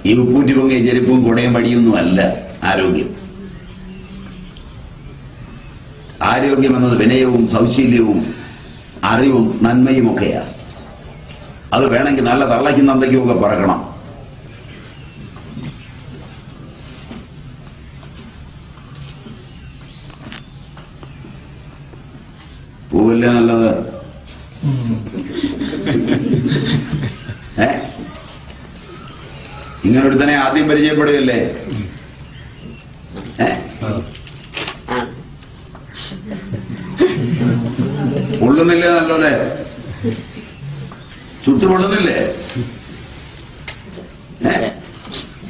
ഈ ഉപ്പൂറ്റി പൊങ്ങിയ ചെരുപ്പും കുടയും വടിയൊന്നും അല്ല ആരോഗ്യം. ആരോഗ്യം എന്നത് വിനയവും സൗശീല്യവും അറിവും നന്മയും ഒക്കെയാണ്. അത് വേണമെങ്കിൽ നല്ല തള്ളയ്ക്കും നന്ദയ്ക്കും ഒക്കെ പറക്കണം. പൂവല്ലേ നല്ലത്? ഇങ്ങനൊരുത്തനെ ആദ്യം പരിചയപ്പെടുകയല്ലേ? പൊള്ളുന്നില്ലേ? നല്ലോലെ ചുട്ടു പൊള്ളുന്നില്ലേ?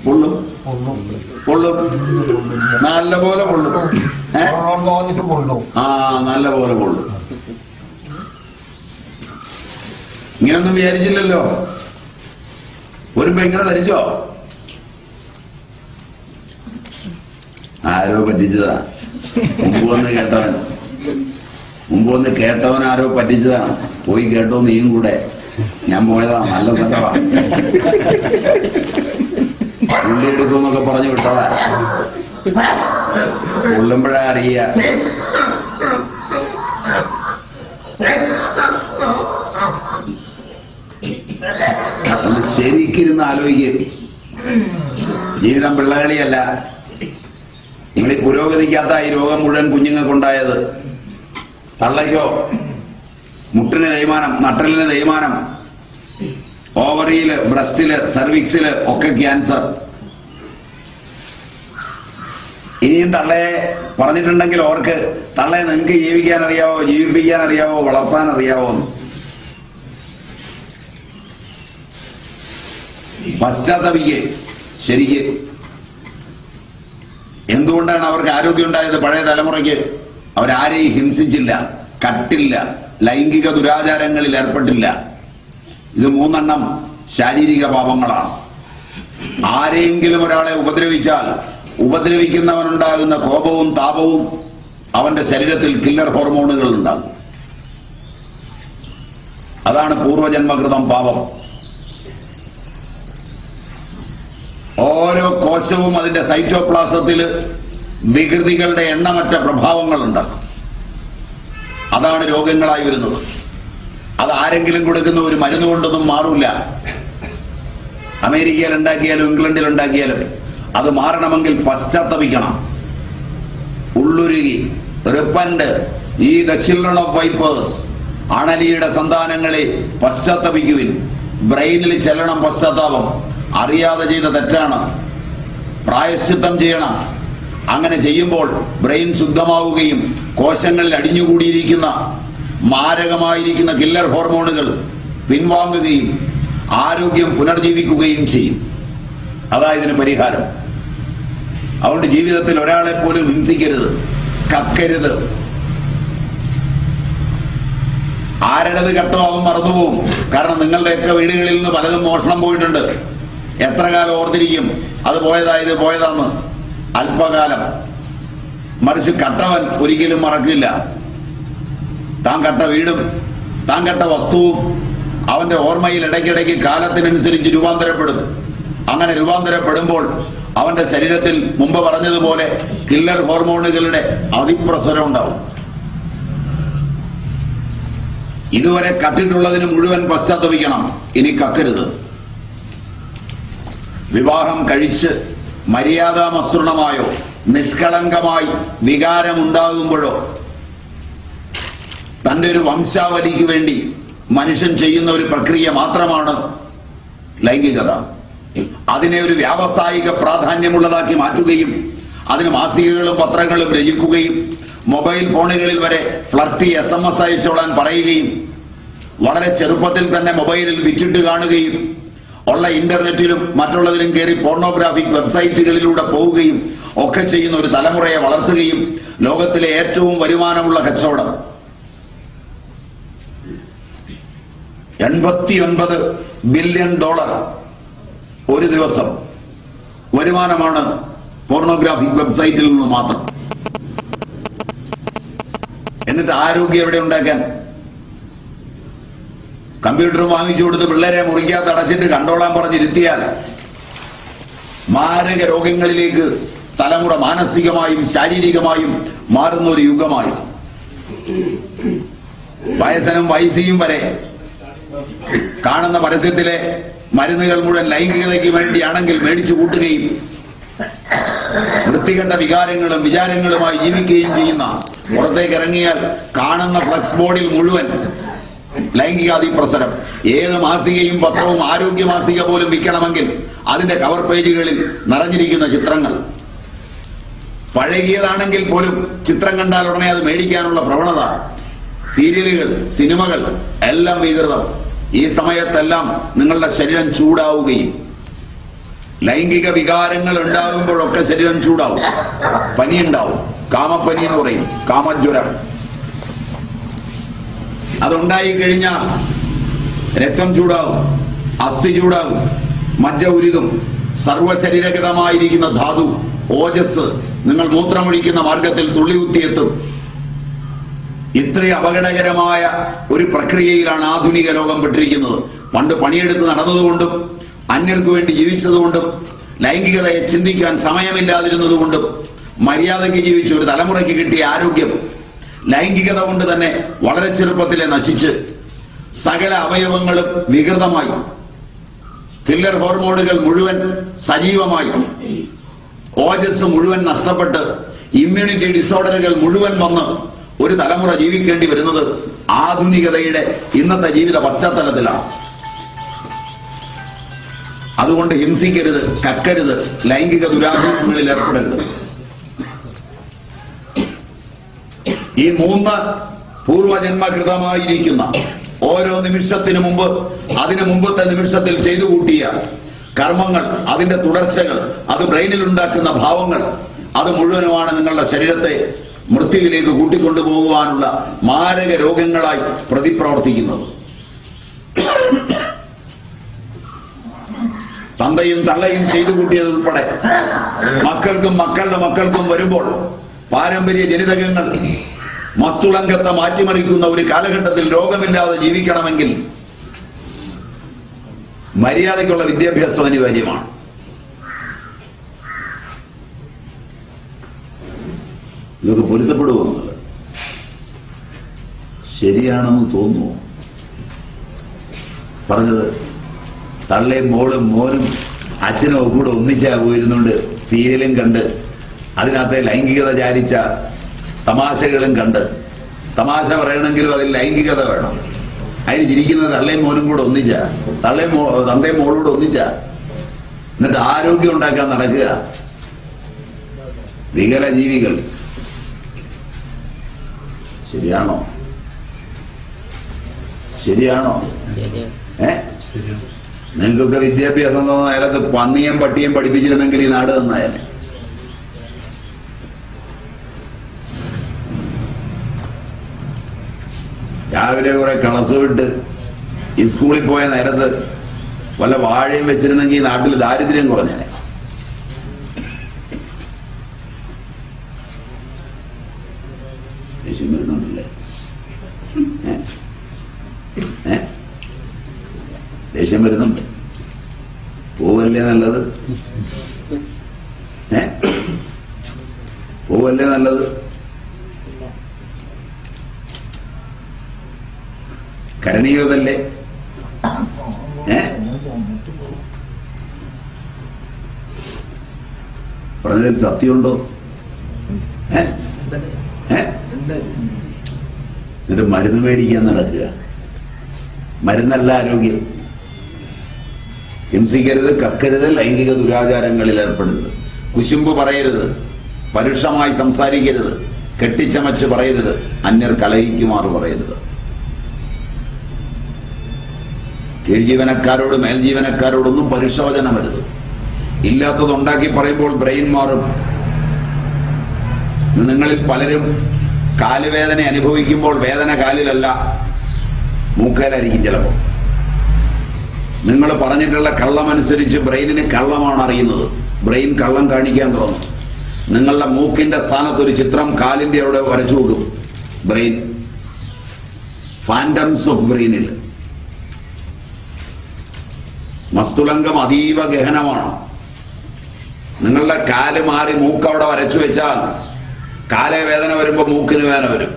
പൊള്ളും പൊള്ളും, നല്ല പോലെ പൊള്ളും. ആ, നല്ല പോലെ പൊള്ളും. ഇങ്ങനൊന്നും വിചാരിച്ചില്ലല്ലോ. വരുമ്പോ ഇങ്ങനെ ധരിച്ചോ? ആരോ പറ്റിച്ചതാ. മുമ്പ് വന്ന് കേട്ടവൻ ആരോ പറ്റിച്ചതാണ്. പോയി കേട്ടോ നീയും കൂടെ. ഞാൻ പോയതാ, നല്ല സ്ഥലമാ, ഉള്ളി എടുക്കുമെന്നൊക്കെ പറഞ്ഞു വിട്ടതാ. കൊള്ളുമ്പോഴാ അറിയ. ശരിക്കിരുന്ന് ആലോചിക്കുക. ജീവിതം പിള്ളകളിയല്ല. നിങ്ങൾ ഈ പുരോഗതിക്കാത്ത ഈ രോഗം മുഴുവൻ കുഞ്ഞുങ്ങൾക്കുണ്ടായത്. തള്ളയ്ക്കോ മുട്ടിന് തേയ്മാനം, നട്ടലിന് തേയ്മാനം, ഓവറിയില്, ബ്രസ്റ്റില്, സെർവിക്സില് ഒക്കെ ക്യാൻസർ. ഇനിയും തള്ളയെ പറഞ്ഞിട്ടുണ്ടെങ്കിൽ ഓർക്ക് തള്ളയെ നിങ്ങൾക്ക് ജീവിക്കാൻ അറിയാവോ, ജീവിപ്പിക്കാൻ അറിയാവോ, വളർത്താൻ അറിയാവോ? പശ്ചാത്തപിക്ക്. ശരിക്ക് എന്തുകൊണ്ടാണ് അവർക്ക് ആരോഗ്യം ഉണ്ടായത്? പഴയ തലമുറയ്ക്ക് അവരാരെയും ഹിംസിച്ചില്ല, കട്ടില്ല, ലൈംഗിക ദുരാചാരങ്ങളിൽ ഏർപ്പെട്ടില്ല. ഇത് 3 ശാരീരിക പാപങ്ങളാണ്. ആരെയെങ്കിലും ഒരാളെ ഉപദ്രവിച്ചാൽ ഉപദ്രവിക്കുന്നവനുണ്ടാകുന്ന കോപവും താപവും അവന്റെ ശരീരത്തിൽ കില്ലർ ഹോർമോണുകൾ ഉണ്ടാകും. അതാണ് പൂർവജന്മകൃതം പാപം. ഓരോ കോശവും അതിന്റെ സൈറ്റോപ്ലാസത്തില് വികൃതികളുടെ എണ്ണമറ്റ പ്രഭാവങ്ങൾ ഉണ്ടാക്കും. അതാണ് രോഗങ്ങളായി വരുന്നത്. അത് ആരെങ്കിലും കൊടുക്കുന്ന ഒരു മരുന്ന് കൊണ്ടൊന്നും മാറില്ല. അമേരിക്കയിൽ ഉണ്ടാക്കിയാലും ഇംഗ്ലണ്ടിൽ ഉണ്ടാക്കിയാലും അത് മാറണമെങ്കിൽ പശ്ചാത്തപിക്കണം, ഉള്ളുരുകി. റിപ്പന്റ് ഈ ദ ചിൽഡ്രൻ ഓഫ് വൈപ്പേഴ്സ്, അണലിയുടെ സന്താനങ്ങളെ പശ്ചാത്തപിക്കുവിൻ. ബ്രെയിനിൽ ചെല്ലണം പശ്ചാത്താപം. അറിയാതെ ചെയ്ത തെറ്റാണ്, പ്രായശ്ചിത്തം ചെയ്യണം. അങ്ങനെ ചെയ്യുമ്പോൾ ബ്രെയിൻ ശുദ്ധമാവുകയും കോശങ്ങളിൽ അടിഞ്ഞുകൂടിയിരിക്കുന്ന മാരകമായിരിക്കുന്ന കില്ലർ ഹോർമോണുകൾ പിൻവാങ്ങുകയും ആരോഗ്യം പുനർജീവിക്കുകയും ചെയ്യും. അതായതിന് പരിഹാരം. അതുകൊണ്ട് ജീവിതത്തിൽ ഒരാളെ പോലും ഹിംസിക്കരുത്, കക്കരുത്. ആരുടേത് കട്ടോ അവൻ മറന്നുപോകും. കാരണം നിങ്ങളുടെയൊക്കെ വീടുകളിൽ നിന്ന് പലതും മോഷണം പോയിട്ടുണ്ട്. എത്ര കാലം ഓർത്തിരിക്കും അത് പോയതായത് പോയതാന്ന്? അല്പകാലം. മറിച്ച് കട്ടവൻ ഒരിക്കലും മറക്കില്ല. താൻ കട്ട വീടും താൻ കട്ട വസ്തുവും അവന്റെ ഓർമ്മയിൽ ഇടയ്ക്കിടയ്ക്ക് കാലത്തിനനുസരിച്ച് രൂപാന്തരപ്പെടും. അങ്ങനെ രൂപാന്തരപ്പെടുമ്പോൾ അവന്റെ ശരീരത്തിൽ മുമ്പ് പറഞ്ഞതുപോലെ കില്ലർ ഹോർമോണുകളുടെ അതിപ്രസരം ഉണ്ടാവും. ഇതുവരെ കട്ടിട്ടുള്ളതിന് മുഴുവൻ പശ്ചാത്തപിക്കണം. ഇനി കക്കരുത്. വിവാഹം കഴിച്ച് മര്യാദാമസൃണമായോ നിഷ്കളങ്കമായി വികാരമുണ്ടാകുമ്പോഴോ തന്റെ ഒരു വംശാവലിക്ക് വേണ്ടി മനുഷ്യൻ ചെയ്യുന്ന ഒരു പ്രക്രിയ മാത്രമാണ് ലൈംഗികത. അതിനെ ഒരു വ്യാവസായിക പ്രാധാന്യമുള്ളതാക്കി മാറ്റുകയും അതിന് മാസികകളും പത്രങ്ങളും രചിക്കുകയും മൊബൈൽ ഫോണുകളിൽ വരെ ഫ്ലർട്ടി SMS അയച്ചോളാൻ പറയുകയും വളരെ ചെറുപ്പത്തിൽ തന്നെ മൊബൈലിൽ വിറ്റിട്ട് കാണുകയും ഉള്ള ഇന്റർനെറ്റിലും മറ്റുള്ളതിലും കയറി പോർണോഗ്രാഫിക് വെബ്സൈറ്റുകളിലൂടെ പോവുകയും ഒക്കെ ചെയ്യുന്ന ഒരു തലമുറയെ വളർത്തുകയും ലോകത്തിലെ ഏറ്റവും വരുമാനമുള്ള കച്ചവടം $89 ബില്യൺ ഒരു ദിവസം വരുമാനമാണ് പോർണോഗ്രാഫിക് വെബ്സൈറ്റിൽ നിന്ന് മാത്രം. എന്നിട്ട് ആരോഗ്യം എവിടെ ഉണ്ടാക്കാൻ? കമ്പ്യൂട്ടർ വാങ്ങിച്ചു കൊടുത്ത് പിള്ളേരെ മുറിക്കകത്ത് അടച്ചിട്ട് കണ്ടോളാൻ പറഞ്ഞിരുത്തിയാൽ മാരക രോഗങ്ങളിലേക്ക് തലമുറ മാനസികമായും ശാരീരികമായും മാറുന്ന ഒരു യുഗമായി. വയസ്സനും വയസ്സിയും വരെ കാണുന്ന പരസ്യത്തിലെ മരുന്നുകൾ മുഴുവൻ ലൈംഗികതയ്ക്ക് വേണ്ടിയാണെങ്കിൽ മേടിച്ചു കൂട്ടുകയും വൃത്തികെട്ട വികാരങ്ങളും വിചാരങ്ങളുമായി ജീവിക്കുകയും ചെയ്യുന്ന, പുറത്തേക്ക് ഇറങ്ങിയാൽ കാണുന്ന ഫ്ലക്സ് ബോർഡിൽ മുഴുവൻ ലൈംഗികാതിപ്രസരം. ഏത് മാസികയും പത്രവും ആരോഗ്യ മാസിക പോലും വിൽക്കണമെങ്കിൽ അതിന്റെ കവർ പേജുകളിൽ നിറഞ്ഞിരിക്കുന്ന ചിത്രങ്ങൾ. പഴകിയതാണെങ്കിൽ പോലും ചിത്രം കണ്ടാൽ ഉടനെ അത് മേടിക്കാനുള്ള പ്രവണത. സീരിയലുകൾ, സിനിമകൾ എല്ലാം വികൃതം. ഈ സമയത്തെല്ലാം നിങ്ങളുടെ ശരീരം ചൂടാവുകയും ലൈംഗിക വികാരങ്ങൾ ഉണ്ടാകുമ്പോഴൊക്കെ ശരീരം ചൂടാവും, പനിയുണ്ടാവും. കാമപ്പനി എന്ന് പറയും, കാമജ്വരം. അതുണ്ടായി കഴിഞ്ഞാൽ രക്തം ചൂടാവും, അസ്ഥി ചൂടാവും, മജ്ജ ഉരുകും. സർവശരീരഗതമായിരിക്കുന്ന ധാതു, ഓജസ് നിങ്ങൾ മൂത്രമൊഴിക്കുന്ന മാർഗത്തിൽ തുള്ളികുത്തിയെത്തും. ഇത്രയും അപകടകരമായ ഒരു പ്രക്രിയയിലാണ് ആധുനിക ലോകം പെട്ടിരിക്കുന്നത്. പണ്ട് പണിയെടുത്ത് നടന്നതുകൊണ്ടും അന്യർക്ക് വേണ്ടി ജീവിച്ചതുകൊണ്ടും ലൈംഗികതയെ ചിന്തിക്കാൻ സമയമില്ലാതിരുന്നതുകൊണ്ടും മര്യാദയ്ക്ക് ജീവിച്ച ഒരു തലമുറയ്ക്ക് കിട്ടിയ ആരോഗ്യം ലൈംഗികത കൊണ്ട് തന്നെ വളരെ ചെറുപ്പത്തിലെ നശിച്ച് സകല അവയവങ്ങളും വികൃതമായി, ഫില്ലർ ഹോർമോണുകൾ മുഴുവൻ സജീവമായി, ഓജസ് മുഴുവൻ നഷ്ടപ്പെട്ട് ഇമ്മ്യൂണിറ്റി ഡിസോർഡറുകൾ മുഴുവൻ വന്ന് ഒരു തലമുറ ജീവിക്കേണ്ടി വരുന്നത് ആധുനികതയുടെ ഇന്നത്തെ ജീവിത പശ്ചാത്തലത്തിലാണ്. അതുകൊണ്ട് ഹിംസിക്കരുത്, കക്കരുത്, ലൈംഗിക ദുരാചാരങ്ങളിൽ ഏർപ്പെടരുത്. ഈ 3 പൂർവജന്മകൃതമായിരിക്കുന്ന ഓരോ നിമിഷത്തിനു മുമ്പ് അതിനു മുമ്പത്തെ നിമിഷത്തിൽ ചെയ്തു കൂട്ടിയ കർമ്മങ്ങൾ, അതിന്റെ തുടർച്ചകൾ, അത് ബ്രെയിനിൽ ഉണ്ടാക്കുന്ന ഭാവങ്ങൾ, അത് മുഴുവനുമാണ് നിങ്ങളുടെ ശരീരത്തെ മൃത്യുവിലേക്ക് കൂട്ടിക്കൊണ്ടുപോകുവാനുള്ള മാരക രോഗങ്ങളായി പ്രതിപ്രവർത്തിക്കുന്നത്. തന്തയും തള്ളയും ചെയ്തു കൂട്ടിയതുൾപ്പെടെ മക്കൾക്കും മക്കളുടെ മക്കൾക്കും വരുമ്പോൾ പാരമ്പര്യ ജനിതകങ്ങൾ മസ്തുളങ്കത്തെ മാറ്റിമറിക്കുന്ന ഒരു കാലഘട്ടത്തിൽ രോഗമില്ലാതെ ജീവിക്കണമെങ്കിൽ മര്യാദയ്ക്കുള്ള വിദ്യാഭ്യാസം അനിവാര്യമാണ്. ഇതൊക്കെ പൊരുത്തപ്പെടുമെന്നുള്ളത് ശരിയാണെന്ന് തോന്നുന്നു. പറഞ്ഞത് തള്ളയും മോളും മോനും അച്ഛനും കൂടെ ഒന്നിച്ചാ പോയിരുന്നുകൊണ്ട് സീരിയലും കണ്ട് അതിനകത്തെ ലൈംഗികത ചാലിച്ച തമാശകളും കണ്ട്, തമാശ പറയണമെങ്കിലും അതിൽ ലൈംഗികത വേണം. അതിന് ചിരിക്കുന്നത് തള്ളയും മോനും കൂടെ ഒന്നിച്ച, തന്തയും മോളും കൂടെ ഒന്നിച്ച, എന്നിട്ട് ആരോഗ്യം ഉണ്ടാക്കാൻ നടക്കുക. വികല ജീവികൾ. ശരിയാണോ? ശരിയാണോ? നിങ്ങൾക്കൊക്കെ വിദ്യാഭ്യാസം തന്ന നേരത്ത് പന്നിയും പട്ടിയും പഠിപ്പിച്ചിരുന്നെങ്കിൽ ഈ നാട് നന്നായാലേ. രാവിലെ കുറെ കളസ് വിട്ട് ഈ സ്കൂളിൽ പോയ നേരത്ത് വല്ല വാഴയും വെച്ചിരുന്നെങ്കിൽ ഈ നാട്ടിൽ ദാരിദ്ര്യം കുറഞ്ഞേനെ. ദേഷ്യം വരുന്നുണ്ടല്ലേ? ദേഷ്യം വരുന്നുണ്ട്. പോവല്ലേ നല്ലത്? പോവല്ലേ നല്ലത്? കരണീയതല്ലേ? പറഞ്ഞതിൽ സത്യമുണ്ടോ? എന്നിട്ട് മരുന്ന് മേടിക്കാൻ നടക്കുക. മരുന്നല്ല ആരോഗ്യം. ഹിംസിക്കരുത്, കക്കരുത്, ലൈംഗിക ദുരാചാരങ്ങളിൽ ഏർപ്പെടരുത്, കുശുമ്പ് പറയരുത്, പരുഷമായി സംസാരിക്കരുത്, കെട്ടിച്ചമച്ച് പറയരുത്, അന്യർ കലഹിക്കുമാറ് പറയരുത്. കീഴ്ജീവനക്കാരോട് മേൽജീവനക്കാരോടൊന്നും പരുഷവചനമരുത്. ഇല്ലാത്തതുണ്ടാക്കി പറയുമ്പോൾ ബ്രെയിൻ മാറും. നിങ്ങളിൽ പലരും കാലുവേദന അനുഭവിക്കുമ്പോൾ വേദന കാലിലല്ല, മൂക്കയിലായിരിക്കും ചിലപ്പോൾ. നിങ്ങൾ പറഞ്ഞിട്ടുള്ള കള്ളമനുസരിച്ച് ബ്രെയിനിന് കള്ളമാണ് അറിയുന്നത്. ബ്രെയിൻ കള്ളം കാണിക്കാൻ തുടങ്ങും. നിങ്ങളുടെ മൂക്കിന്റെ സ്ഥാനത്തൊരു ചിത്രം കാലിന്റെ അവിടെ വരച്ചു നോക്കും. ബ്രെയിൻ ഫാൻറ്റംസ് ഓഫ് ബ്രെയിനിൽ. മസ്തുലങ്കം അതീവ ഗഹനമാണ്. നിങ്ങളുടെ കാല് മാറി മൂക്ക് അവിടെ വരച്ചു വെച്ചാൽ കാലേ വേദന വരുമ്പോ മൂക്കിന് വേദന വരും.